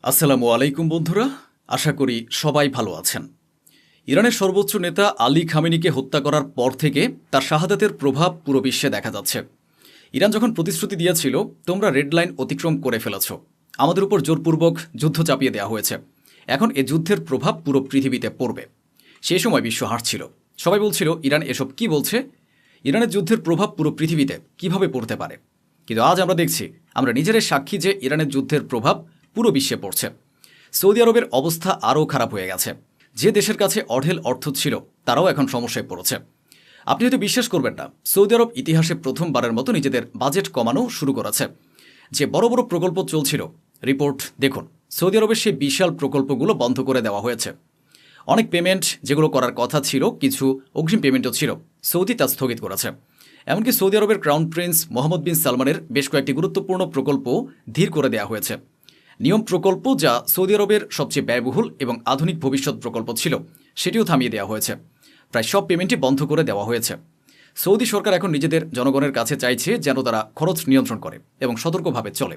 আসসালামু আলাইকুম বন্ধুরা, আশা করি সবাই ভালো আছেন। ইরানের সর্বোচ্চ নেতা আলী খামেনিকে হত্যা করার পর থেকে তার শাহাদাতের প্রভাব পুরো বিশ্বে দেখা যাচ্ছে। ইরান যখন প্রতিশ্রুতি দিয়েছিল, তোমরা রেড লাইন অতিক্রম করে ফেলেছ, আমাদের উপর জোরপূর্বক যুদ্ধ চাপিয়ে দেওয়া হয়েছে, এখন এ যুদ্ধের প্রভাব পুরো পৃথিবীতে পড়বে। সেই সময় বিশ্ব হাসছিল, সবাই বলছিল ইরান এসব কি বলছে, ইরানের যুদ্ধের প্রভাব পুরো পৃথিবীতে কিভাবে পড়তে পারে। কিন্তু আজ আমরা দেখছি, আমরা নিজেরাই সাক্ষী যে ইরানের যুদ্ধের প্রভাব পুরো বিশ্বে পড়ছে। সৌদি আরবের অবস্থা আরও খারাপ হয়ে গেছে। যে দেশের কাছে অঢেল অর্থ ছিল, তারাও এখন সমস্যায় পড়েছে। আপনি হয়তো বিশ্বাস করবেন না, সৌদি আরব ইতিহাসে প্রথমবারের মতো নিজেদের বাজেট কমানো শুরু করেছে। যে বড় বড় প্রকল্প চলছিল, রিপোর্ট দেখুন, সৌদি আরবের সেই বিশাল প্রকল্পগুলো বন্ধ করে দেওয়া হয়েছে। অনেক পেমেন্ট যেগুলো করার কথা ছিল, কিছু অগ্রিম পেমেন্টও ছিল, সৌদি তা স্থগিত করেছে। এমনকি সৌদি আরবের ক্রাউন প্রিন্স মোহাম্মদ বিন সালমানের বেশ কয়েকটি গুরুত্বপূর্ণ প্রকল্প ধীর করে দেওয়া হয়েছে। নিয়ম প্রকল্প, যা সৌদি আরবের সবচেয়ে ব্যয়বহুল এবং আধুনিক ভবিষ্যৎ প্রকল্প ছিল, সেটিও থামিয়ে দেওয়া হয়েছে। প্রায় সব পেমেন্টই বন্ধ করে দেওয়া হয়েছে। সৌদি সরকার এখন নিজেদের জনগণের কাছে চাইছে যেন তারা খরচ নিয়ন্ত্রণ করে এবং সতর্কভাবে চলে।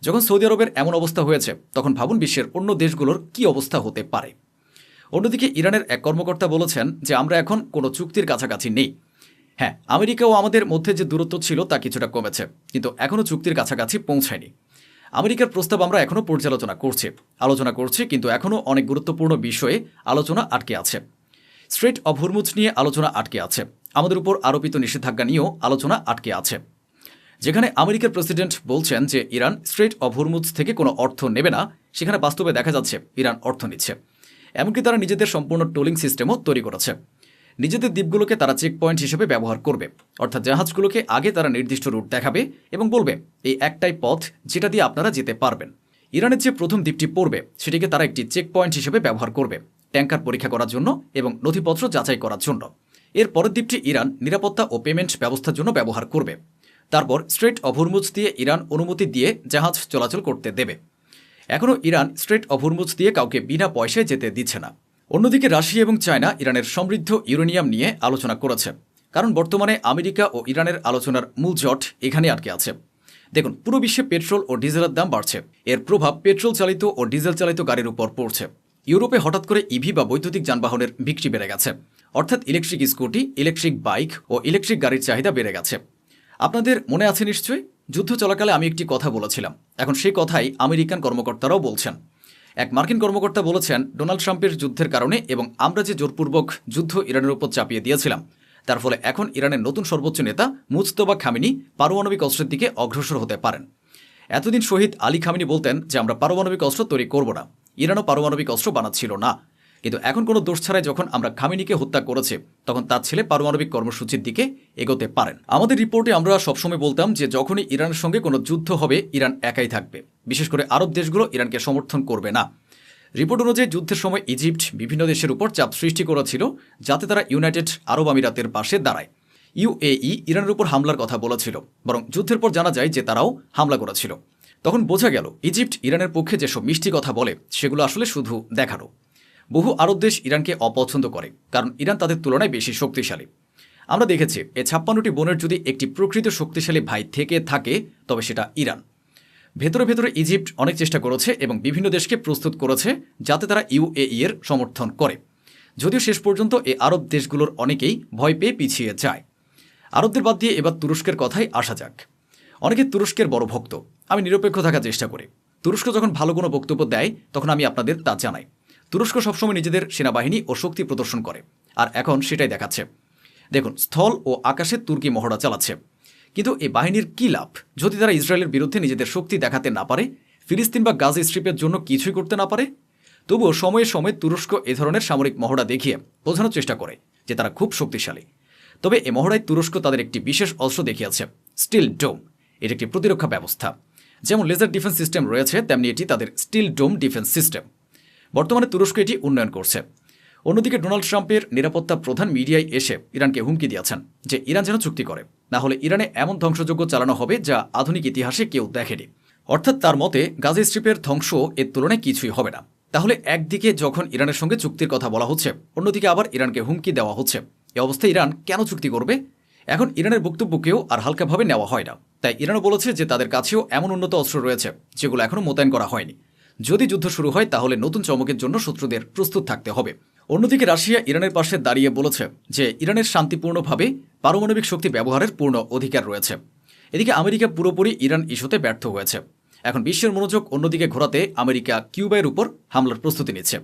যখন সৌদি আরবের এমন অবস্থা হয়েছে, তখন ভাবুন বিশ্বের অন্য দেশগুলোর কী অবস্থা হতে পারে। অন্যদিকে ইরানের এক কর্মকর্তা বলেছেন যে আমরা এখন কোনো চুক্তির কাছাকাছি নেই। হ্যাঁ, আমেরিকা ও আমাদের মধ্যে যে দূরত্ব ছিল তা কিছুটা কমেছে, কিন্তু এখনও চুক্তির কাছাকাছি পৌঁছায়নি। আমেরিকার প্রস্তাব আমরা এখনও আলোচনা করছি, কিন্তু এখনও অনেক গুরুত্বপূর্ণ বিষয়ে আলোচনা আটকে আছে। স্ট্রেট অব হরমুজ নিয়ে আলোচনা আটকে আছে, আমাদের উপর আরোপিত নিষেধাজ্ঞা নিয়েও আলোচনা আটকে আছে। যেখানে আমেরিকার প্রেসিডেন্ট বলছেন যে ইরান স্ট্রেট অব হরমুজ থেকে কোনো অর্থ নেবে না, সেখানে বাস্তবে দেখা যাচ্ছে ইরান অর্থ নিচ্ছে। এমনকি তারা নিজেদের সম্পূর্ণ টোলিং সিস্টেমও তৈরি করেছে। নিজেদের দ্বীপগুলোকে তারা চেক পয়েন্ট হিসেবে ব্যবহার করবে, অর্থাৎ জাহাজগুলোকে আগে তারা নির্দিষ্ট রুট দেখাবে এবং বলবে এই একটাই পথ যেটা দিয়ে আপনারা যেতে পারবেন। ইরানের যে প্রথম দ্বীপটি পড়বে, সেটিকে তারা একটি চেক পয়েন্ট হিসেবে ব্যবহার করবে, ট্যাঙ্কার পরীক্ষা করার জন্য এবং নথিপত্র যাচাই করার জন্য। এর পরের দ্বীপটি ইরান নিরাপত্তা ও পেমেন্ট ব্যবস্থার জন্য ব্যবহার করবে। তারপর স্ট্রেট অব হরমুজ দিয়ে ইরান অনুমতি দিয়ে জাহাজ চলাচল করতে দেবে। এখনও ইরান স্ট্রেট অব হরমুজ দিয়ে কাউকে বিনা পয়সায় যেতে দিচ্ছে না। অন্যদিকে রাশিয়া এবং চায়না ইরানের সমৃদ্ধ ইউরেনিয়াম নিয়ে আলোচনা করেছে, কারণ বর্তমানে আমেরিকা ও ইরানের আলোচনার মূল জট এখানে আটকে আছে। দেখুন, পুরো বিশ্বে পেট্রোল ও ডিজেলের দাম বাড়ছে, এর প্রভাব পেট্রোল চালিত ও ডিজেল চালিত গাড়ির উপর পড়ছে। ইউরোপে হঠাৎ করে ইভি বা বৈদ্যুতিক যানবাহনের বিক্রি বেড়ে গেছে, অর্থাৎ ইলেকট্রিক স্কুটি, ইলেকট্রিক বাইক ও ইলেকট্রিক গাড়ির চাহিদা বেড়ে গেছে। আপনাদের মনে আছে নিশ্চয়ই, যুদ্ধ চলাকালে আমি একটি কথা বলেছিলাম, এখন সেই কথাই আমেরিকান কর্মকর্তারাও বলছেন। এক মার্কিন কর্মকর্তা বলেছেন, ডোনাল্ড ট্রাম্পের যুদ্ধের কারণে এবং আমরা যে জোরপূর্বক যুদ্ধ ইরানের উপর চাপিয়ে দিয়েছিলাম, তার ফলে এখন ইরানের নতুন সর্বোচ্চ নেতা মুজতবা খামেনি পারমাণবিক অস্ত্রের দিকে অগ্রসর হতে পারেন। এতদিন শহীদ আলী খামেনি বলতেন যে আমরা পারমাণবিক অস্ত্র তৈরি করব না, ইরানও পারমাণবিক অস্ত্র বানাচ্ছিল না। কিন্তু এখন কোনো দোষ ছাড়াই যখন আমরা খামেনিকে হত্যা করেছি, তখন তার ছেলে পারমাণবিক কর্মসূচির দিকে এগোতে পারেন। আমাদের রিপোর্টে আমরা সবসময় বলতাম যে যখনই ইরানের সঙ্গে কোনো যুদ্ধ হবে, ইরান একাই থাকবে, বিশেষ করে আরব দেশগুলো ইরানকে সমর্থন করবে না। রিপোর্ট অনুযায়ী যুদ্ধের সময় ইজিপ্ট বিভিন্ন দেশের উপর চাপ সৃষ্টি করেছিল যাতে তারা ইউনাইটেড আরব আমিরাতের পাশে দাঁড়ায়। ইউএই ইরানের উপর হামলার কথা বলেছিল, বরং যুদ্ধের পর জানা যায় যে তারাও হামলা করেছিল। তখন বোঝা গেল ইজিপ্ট ইরানের পক্ষে যেসব মিষ্টি কথা বলে, সেগুলো আসলে শুধু দেখানো। বহু আরব দেশ ইরানকে অপছন্দ করে, কারণ ইরান তাদের তুলনায় বেশি শক্তিশালী। আমরা দেখেছি, এই 56টি বোনের যদি একটি প্রকৃত শক্তিশালী ভাই থেকে থাকে, তবে সেটা ইরান। ভেতরে ভেতরে ইজিপ্ট অনেক চেষ্টা করেছে এবং বিভিন্ন দেশকে প্রস্তুত করেছে যাতে তারা ইউএই এর সমর্থন করে। যদিও শেষ পর্যন্ত এই আরব দেশগুলোর অনেকেই ভয় পেয়ে পিছিয়ে যায়। আরবদের বাদ দিয়ে এবার তুরস্কের কথাই আসা যাক। অনেকে তুরস্কের বড় ভক্ত, আমি নিরপেক্ষ থাকার চেষ্টা করি। তুরস্ক যখন ভালো কোনো বক্তব্য দেয়, তখন আমি আপনাদের তা জানাই। তুরস্ক সবসময় নিজেদের সেনাবাহিনী ও শক্তি প্রদর্শন করে, আর এখন সেটাই দেখাচ্ছে। দেখুন, স্থল ও আকাশে তুর্কি মহড়া চালাচ্ছে। কিন্তু এই বাহিনীর কী লাভ যদি তারা ইসরায়েলের বিরুদ্ধে নিজেদের শক্তি দেখাতে না পারে, ফিলিস্তিন বা গাজা স্ট্রিপের জন্য কিছুই করতে না পারে? তবুও সময়ে সময়ে তুরস্ক এ ধরনের সামরিক মহড়া দেখিয়ে বোঝানোর চেষ্টা করে যে তারা খুব শক্তিশালী। তবে এ মহড়ায় তুরস্ক তাদের একটি বিশেষ অস্ত্র দেখিয়েছে, স্টিল ডোম। এটি একটি প্রতিরক্ষা ব্যবস্থা। যেমন লেজার ডিফেন্স সিস্টেম রয়েছে, তেমনি এটি তাদের স্টিল ডোম ডিফেন্স সিস্টেম। বর্তমানে তুরস্ক এটি উন্নয়ন করছে। অন্যদিকে ডোনাল্ড ট্রাম্পের নিরাপত্তা প্রধান মিডিয়ায় এসে ইরানকে হুমকি দিয়েছেন যে ইরান যেন চুক্তি করে, না হলে ইরানে এমন ধ্বংসযজ্ঞ চালানো হবে যা আধুনিক ইতিহাসে কেউ দেখেনি। অর্থাৎ তার মতে গাজা স্ট্রিপের ধ্বংস এর তুলনায় কিছুই হবে না। তাহলে একদিকে যখন ইরানের সঙ্গে চুক্তির কথা বলা হচ্ছে, অন্যদিকে আবার ইরানকে হুমকি দেওয়া হচ্ছে। এ অবস্থায় ইরান কেন চুক্তি করবে? এখন ইরানের বক্তব্যকেও আর হালকাভাবে নেওয়া হয় না। তাই ইরানও বলেছে যে তাদের কাছেও এমন উন্নত অস্ত্র রয়েছে যেগুলো এখনও মোতায়েন করা হয়নি। যদি যুদ্ধ শুরু হয় তাহলে নতুন চমকের জন্য শত্রুদের প্রস্তুত থাকতে হবে। অন্যদিকে রাশিয়া ইরানের পাশে দাঁড়িয়ে বলেছে যে ইরানের শান্তিপূর্ণভাবে পারমাণবিক শক্তি ব্যবহারের পূর্ণ অধিকার রয়েছে। এদিকে আমেরিকা পুরোপুরি ইরান ইস্যুতে ব্যর্থ হয়েছে। এখন বিশ্বের মনোযোগ অন্যদিকে ঘোরাতে আমেরিকা কিউবার উপর হামলার প্রস্তুতি নিচ্ছে।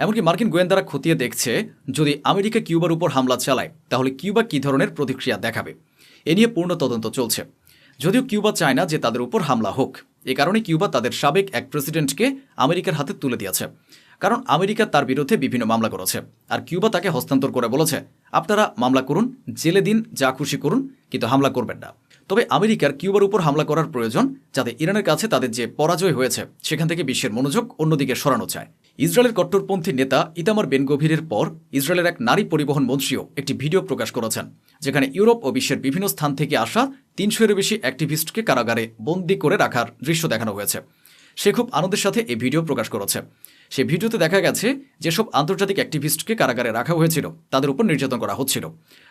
এমনকি মার্কিন গোয়েন্দারা খতিয়ে দেখছে যদি আমেরিকা কিউবার উপর হামলা চালায় তাহলে কিউবা কী ধরনের প্রতিক্রিয়া দেখাবে। এ নিয়ে পূর্ণ তদন্ত চলছে। যদিও কিউবা চায় না যে তাদের উপর হামলা হোক, এ কারণে কিউবা তাদের সাবেক এক প্রেসিডেন্টকে আমেরিকার হাতে তুলে দিয়েছে। কারণ আমেরিকা তার বিরুদ্ধে বিভিন্ন মামলা করেছে, আর কিউবা তাকে হস্তান্তর করে বলেছে আপনারা মামলা করুন, জেলে দিন, যা খুশি করুন, কিন্তু হামলা করবেন না। তবে আমেরিকার কিউবার উপর হামলা করার প্রয়োজন, যাতে ইরানের কাছে তাদের যে পরাজয় হয়েছে সেখান থেকে বিশ্বের মনোযোগ অন্যদিকে সরানো চায়। ইসরায়েলের কট্টরপন্থী নেতা ইতামার বেন গভিরের পর ইসরায়েলের এক নারী পরিবহন মন্ত্রীও একটি ভিডিও প্রকাশ করেছেন, যেখানে ইউরোপ ও বিশ্বের বিভিন্ন স্থান থেকে আসা ৩০০-এরও বেশি অ্যাক্টিভিস্টকে কারাগারে বন্দী করে রাখার দৃশ্য দেখানো হয়েছে। সে খুব আনন্দের সাথে এই ভিডিও প্রকাশ করেছে। সেই ভিডিওতে দেখা গেছে যেসব আন্তর্জাতিক অ্যাক্টিভিস্টকে কারাগারে রাখা হয়েছিল তাদের উপর নির্যাতন করা হচ্ছিল,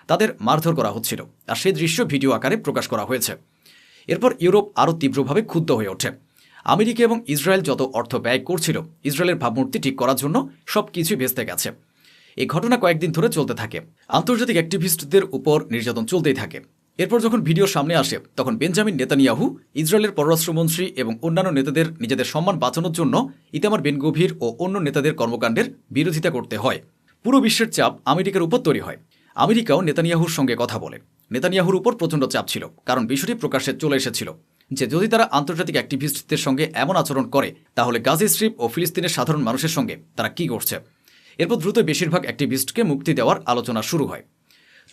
তাদের মারধর করা হচ্ছিল, আর সেই দৃশ্য ভিডিও আকারে প্রকাশ করা হয়েছে। এরপর ইউরোপ আরও তীব্রভাবে ক্ষুব্ধ হয়ে ওঠে। আমেরিকা এবং ইসরায়েল যত অর্থ ব্যয় করছিল ইসরায়েলের ভাবমূর্তি ঠিক করার জন্য সব কিছুই ভেস্তে গেছে। এই ঘটনা কয়েকদিন ধরে চলতে থাকে। আন্তর্জাতিক অ্যাক্টিভিস্টদের উপর নির্যাতন চলতেই থাকে। এরপর যখন ভিডিও সামনে আসে তখন বেঞ্জামিন নেতানিয়াহু ইসরায়েলের পররাষ্ট্রমন্ত্রী এবং অন্যান্য নেতাদের নিজেদের সম্মান বাঁচানোর জন্য ইতামার বেন গভির ও অন্য নেতাদের কর্মকাণ্ডের বিরোধিতা করতে হয়। পুরো বিশ্বের চাপ আমেরিকার উপর তৈরি হয়। আমেরিকাও নেতানিয়াহুর সঙ্গে কথা বলে। নেতানিয়াহুর উপর প্রচণ্ড চাপ ছিল, কারণ বিষয়টি প্রকাশ্যে চলে এসেছিল যে যদি তারা আন্তর্জাতিক অ্যাক্টিভিস্টদের সঙ্গে এমন আচরণ করে তাহলে গাজা স্ট্রিপ ও ফিলিস্তিনের সাধারণ মানুষের সঙ্গে তারা কী করছে। এরপর দ্রুত বেশিরভাগ অ্যাক্টিভিস্টকে মুক্তি দেওয়ার আলোচনা শুরু হয়।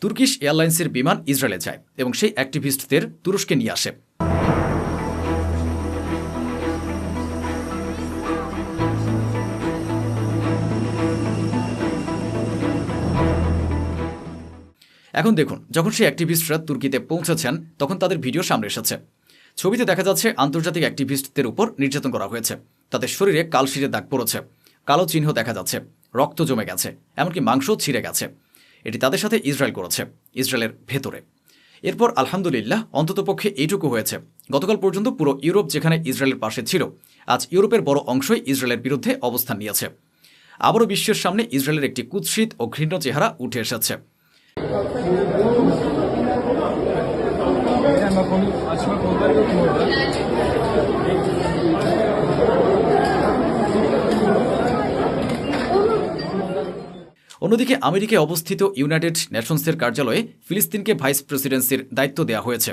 তুর্কিশ এয়ারলাইন্সের বিমান ইসরায়েলে যায় এবং সেই অ্যাক্টিভিস্টদের তুরস্কে নিয়ে আসে। এখন দেখুন, যখন সেই অ্যাক্টিভিস্টরা তুর্কিতে পৌঁছেছেন তখন তাদের ভিডিও সামনে এসেছে। ছবিতে দেখা যাচ্ছে আন্তর্জাতিক অ্যাক্টিভিস্টদের উপর নির্যাতন করা হয়েছে। তাদের শরীরে কালশিরে দাগ পড়েছে, কালো চিহ্ন দেখা যাচ্ছে, রক্ত জমে গেছে, এমনকি মাংসও ছিঁড়ে গেছে। এটি তাদের সাথে ইসরায়েল করেছে, ইসরায়েলের ভেতরে। এরপর আলহামদুলিল্লাহ অন্ততপক্ষে এইটুকু হয়েছে, গতকাল পর্যন্ত পুরো ইউরোপ যেখানে ইসরায়েলের পাশে ছিল, আজ ইউরোপের বড় অংশই ইসরায়েলের বিরুদ্ধে অবস্থান নিয়েছে। আবারও বিশ্বের সামনে ইসরায়েলের একটি কুৎসিত ও ঘৃণ্য চেহারা উঠে এসেছে। অন্যদিকে আমেরিকায় অবস্থিত ইউনাইটেড নেশনসের কার্যালয়ে ফিলিস্তিনকে ভাইস প্রেসিডেন্সির দায়িত্ব দেওয়া হয়েছে।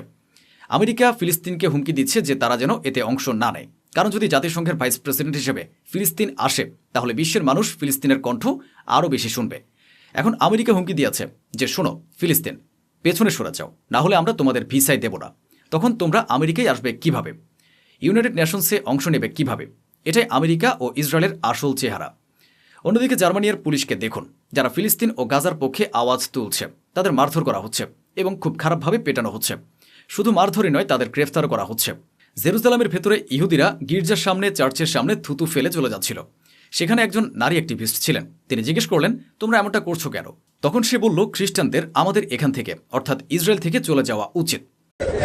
আমেরিকা ফিলিস্তিনকে হুমকি দিচ্ছে যে তারা যেন এতে অংশ না নেয়, কারণ যদি জাতিসংঘের ভাইস প্রেসিডেন্ট হিসেবে ফিলিস্তিন আসে তাহলে বিশ্বের মানুষ ফিলিস্তিনের কণ্ঠ আরও বেশি শুনবে। এখন আমেরিকা হুমকি দিয়েছে যে শোনো ফিলিস্তিন, পেছনে সরে যাও, না হলে আমরা তোমাদের ভিসাই দেব না। তখন তোমরা আমেরিকায় আসবে কিভাবে? ইউনাইটেড নেশনসে অংশ নেবে কিভাবে? এটাই আমেরিকা ও ইসরায়েলের আসল চেহারা। অন্যদিকে জার্মানির পুলিশকে দেখুন, যারা ফিলিস্তিন ও গাজার পক্ষে আওয়াজ তুলছে তাদের মারধর করা হচ্ছে এবং খুব খারাপভাবে পেটানো হচ্ছে। শুধু মারধরই নয়, তাদের গ্রেফতারও করা হচ্ছে। জেরুজালেমের ভেতরে ইহুদিরা গির্জার সামনে, চার্চের সামনে থুতু ফেলে চলে যাচ্ছিল। সেখানে একজন নারী অ্যাক্টিভিস্ট ছিলেন। তিনি জিজ্ঞেস করলেন, তোমরা এমনটা করছো কেন? তখন সে বলল, খ্রিস্টানদের আমাদের এখান থেকে অর্থাৎ ইসরায়েল থেকে চলে যাওয়া উচিত।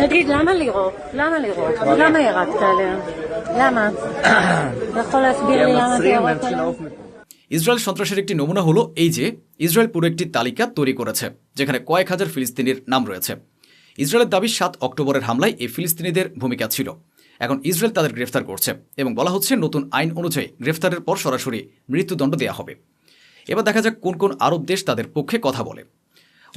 תגיד, למה לירות? למה לירות? למה ירקת עליה? למה? אתה יכול להסביר לי למה אתה ירקת עליה? ইসরায়েল সন্ত্রাসের একটি নমুনা হলো এই যে ইসরায়েল পুরো একটি তালিকা তৈরি করেছে যেখানে কয়েক হাজার ফিলিস্তিনির নাম রয়েছে। ইসরায়েলের দাবি 7 অক্টোবরের হামলায় এই ফিলিস্তিনিদের ভূমিকা ছিল। এখন ইসরায়েল তাদের গ্রেফতার করছে এবং বলা হচ্ছে নতুন আইন অনুযায়ী গ্রেফতারের পর সরাসরি মৃত্যুদণ্ড দেওয়া হবে। এবার দেখা যাক কোন কোন আরব দেশ তাদের পক্ষে কথা বলে।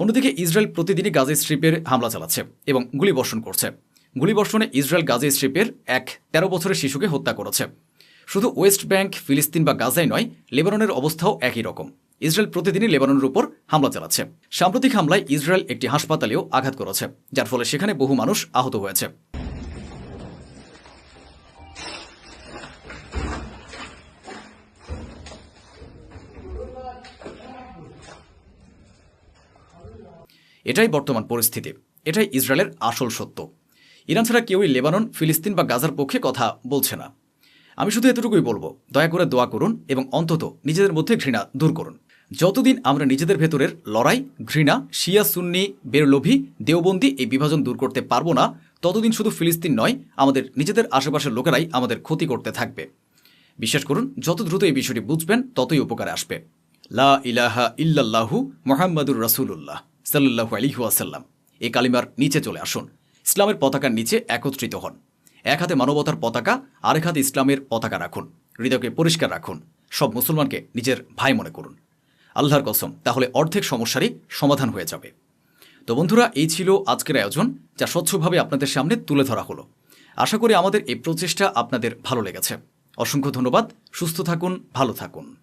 অন্যদিকে ইসরায়েল প্রতিদিনই গাজা স্ট্রিপের হামলা চালাচ্ছে এবং গুলিবর্ষণ করছে। গুলিবর্ষণে ইসরায়েল গাজা স্ট্রিপের এক 13 বছরের শিশুকে হত্যা করেছে। শুধু ওয়েস্ট ব্যাংক, ফিলিস্তিন বা গাজাই নয়, লেবাননের অবস্থাও একই রকম। ইসরায়েল প্রতিদিনই লেবাননের উপর হামলা চালাচ্ছে। সাম্প্রতিক হামলায় ইসরায়েল একটি হাসপাতালেও আঘাত করেছে, যার ফলে সেখানে বহু মানুষ আহত হয়েছে। এটাই বর্তমান পরিস্থিতি, এটাই ইসরায়েলের আসল সত্য। ইরান ছাড়া কেউই লেবানন, ফিলিস্তিন বা গাজার পক্ষে কথা বলছে না। আমি শুধু এতটুকুই বলবো, দয়া করে দোয়া করুন এবং অন্তত নিজেদের মধ্যে ঘৃণা দূর করুন। যতদিন আমরা নিজেদের ভেতরের লড়াই, ঘৃণা, শিয়া সুন্নি, বেরলোভী, দেওবন্দি এই বিভাজন দূর করতে পারবো না, ততদিন শুধু ফিলিস্তিন নয়, আমাদের নিজেদের আশেপাশের লোকেরাই আমাদের ক্ষতি করতে থাকবে। বিশ্বাস করুন, যত দ্রুত এই বিষয়টি বুঝবেন ততই উপকারে আসবে। লা ইলাহা ইল্লাল্লাহু মুহাম্মাদুর রাসূলুল্লাহ সাল্লাল্লাহু আলাইহি ওয়াসাল্লাম এই কালিমার নিচে চলে আসুন। ইসলামের পতাকার নিচে একত্রিত হন। এক হাতে মানবতার পতাকা, আরেক হাতে ইসলামের পতাকা রাখুন। হৃদয়কে পরিষ্কার রাখুন। সব মুসলমানকে নিজের ভাই মনে করুন। আল্লাহর কসম, তাহলে অর্ধেক সমস্যারই সমাধান হয়ে যাবে। তো বন্ধুরা, এই ছিল আজকের আয়োজন, যা স্বচ্ছভাবে আপনাদের সামনে তুলে ধরা হলো। আশা করি আমাদের এই প্রচেষ্টা আপনাদের ভালো লেগেছে। অসংখ্য ধন্যবাদ। সুস্থ থাকুন, ভালো থাকুন।